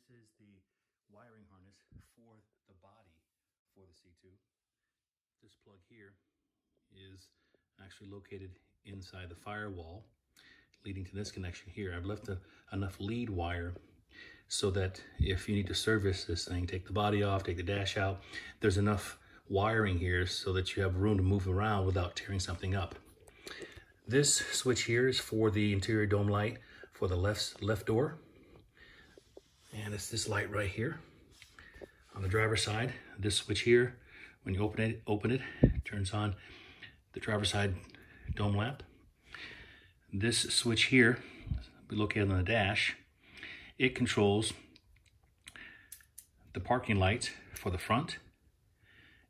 This is the wiring harness for the body for the C2. This plug here is actually located inside the firewall, leading to this connection here. I've left enough lead wire so that if you need to service this thing, take the body off, take the dash out, there's enough wiring here so that you have room to move around without tearing something up. This switch here is for the interior dome light for the left door. And it's this light right here on the driver's side. This switch here, when you open it, turns on the driver's side dome lamp. This switch here, located on the dash, it controls the parking lights for the front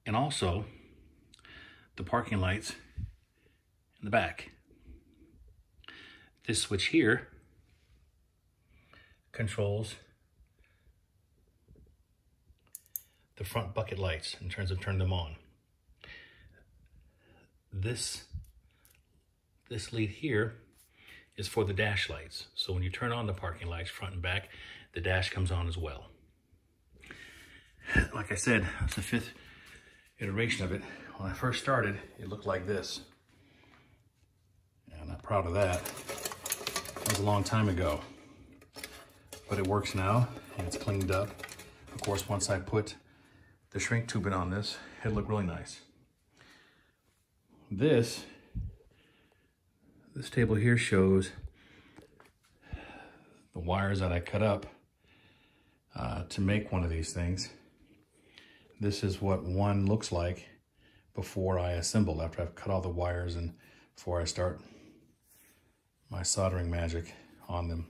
and also the parking lights in the back. This switch here controls the front bucket lights in terms of turning them on. This lead here is for the dash lights. So when you turn on the parking lights front and back, the dash comes on as well. Like I said, it's the 5th iteration of it. When I first started, it looked like this. And I'm not proud of that. That was a long time ago. But it works now, and it's cleaned up. Of course, once I put the shrink tubing on this, it'll look really nice. This table here shows the wires that I cut up to make one of these things. This is what one looks like before I assemble, after I've cut all the wires and before I start my soldering magic on them.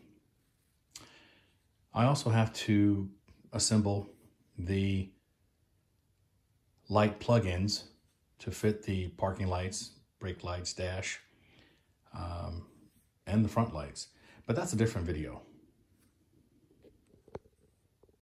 I also have to assemble the light plug-ins to fit the parking lights, brake lights, dash, and the front lights. But that's a different video.